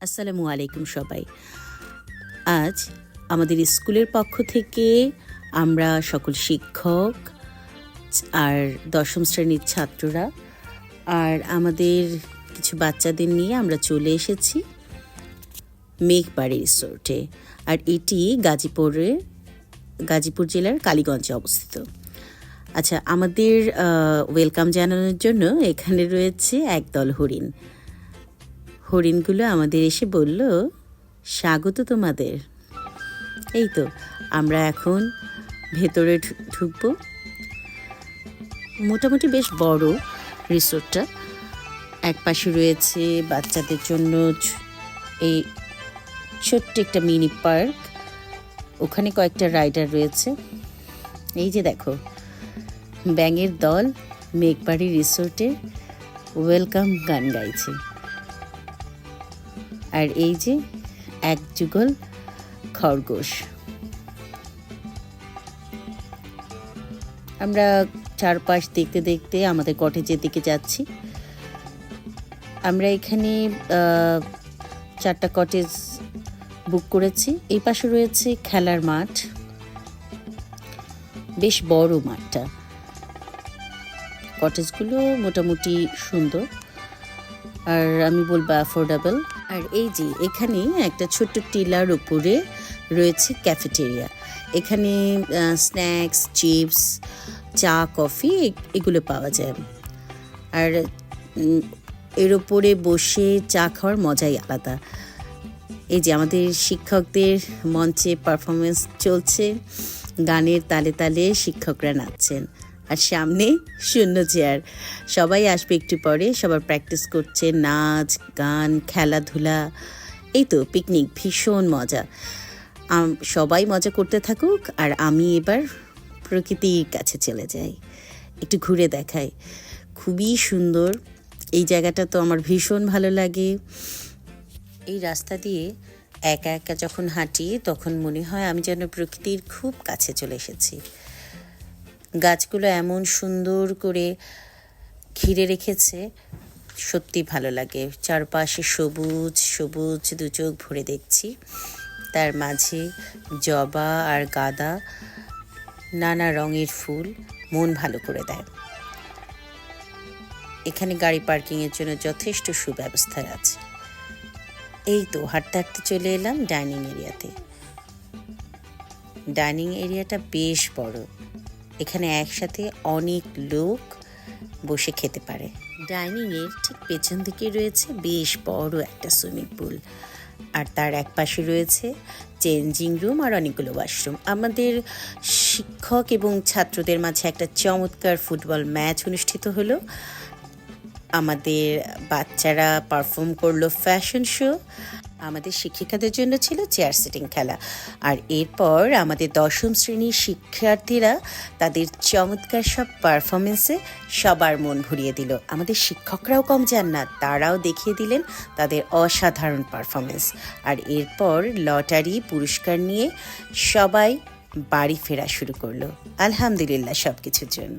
আসসালামু আলাইকুম সবাই। আজ আমাদের স্কুলের পক্ষ থেকে আমরা সকল শিক্ষক আর দশম শ্রেণীর ছাত্ররা আর আমাদের কিছু বাচ্চাদের নিয়ে আমরা চলে এসেছি মেঘবাড়ি রিসোর্টে। আর এটি গাজীপুর জেলার কালীগঞ্জে অবস্থিত। আচ্ছা, আমাদের ওয়েলকাম জানানোর জন্য এখানে রয়েছে একদল হরিণগুলো আমাদের এসে বলল, স্বাগত তোমাদের। এই তো আমরা এখন ভেতরে ঢুকবো। মোটামুটি বেশ বড় রিসোর্টটা। এক পাশে রয়েছে বাচ্চাদের জন্য এই ছোট্ট একটা মিনি পার্ক, ওখানে কয়েকটা রাইডার রয়েছে। এই যে দেখো, ব্যাঙের দল মেঘবাড়ি রিসোর্টে ওয়েলকাম গান গাইছে। আর এই যে এক যুগল খরগোশ। আমরা চারপাশ দেখতে দেখতে আমাদের কটেজের দিকে যাচ্ছি। আমরা এখানে 4টা কটেজ বুক করেছি। এই পাশে রয়েছে খেলার মাঠ, বেশ বড় মাঠটা। কটেজগুলো মোটামুটি সুন্দর আর আমি বলবো অ্যাফোর্ডেবল। আর এই যে এখানে একটা ছোট্ট টিলার উপরে রয়েছে ক্যাফেটেরিয়া। এখানে স্ন্যাক্স, চিপস, চা, কফি এগুলো পাওয়া যায়। আর এর ওপরে বসে চা খাওয়ার মজাই আলাদা। এই যে আমাদের শিক্ষকদের মঞ্চে পারফরমেন্স চলছে, গানের তালে তালে শিক্ষকরা নাচছেন। আর সামনে শূন্য চেয়ার, সবাই আসবে একটু পরে, সবার প্র্যাকটিস করছে, নাচ গান খেলাধুলা। এই তো পিকনিক, ভীষণ মজা। সবাই মজা করতে থাকুক আর আমি এবার প্রকৃতির কাছে চলে যাই, একটু ঘুরে দেখাই। খুবই সুন্দর এই জায়গাটা, তো আমার ভীষণ ভালো লাগে। এই রাস্তা দিয়ে একা একা যখন হাঁটি তখন মনে হয় আমি যেন প্রকৃতির খুব কাছে চলে এসেছি। গাছগুলো এমন সুন্দর করে ঘিরে রেখেছে, সত্যি ভালো লাগে। চারপাশে সবুজ সবুজ, দু চোখ ভরে দেখছি। তার মাঝে জবা আর গাঁদা, নানা রঙের ফুল মন ভালো করে দেয়। এখানে গাড়ি পার্কিংয়ের জন্য যথেষ্ট সুব্যবস্থা আছে। এই তো হাঁটতে হাঁটতে চলে এলাম ডাইনিং এরিয়াতে। ডাইনিং এরিয়াটা বেশ বড়, এখানে একসাথে অনেক লোক বসে খেতে পারে। ডাইনিংয়ের ঠিক পেছন দিকে রয়েছে বেশ বড় একটা সুইমিং পুল, আর তার এক পাশে রয়েছে চেঞ্জিং রুম আর অনেকগুলো ওয়াশরুম। আমাদের শিক্ষক এবং ছাত্রদের মাঝে একটা চমৎকার ফুটবল ম্যাচ অনুষ্ঠিত হলো। আমাদের বাচ্চারা পারফর্ম করলো ফ্যাশন শো, আমাদের শিক্ষিকাদের জন্য ছিল চেয়ার সিটিং খেলা। আর এরপর আমাদের দশম শ্রেণীর শিক্ষার্থীরা তাদের চমৎকার সব পারফরমেন্সে সবার মন ভরিয়ে দিল। আমাদের শিক্ষকরাও কম যান না, তারাও দেখিয়ে দিলেন তাদের অসাধারণ পারফরমেন্স। আর এরপর লটারি পুরস্কার নিয়ে সবাই বাড়ি ফেরা শুরু করলো। আলহামদুলিল্লাহ সব কিছুর জন্য।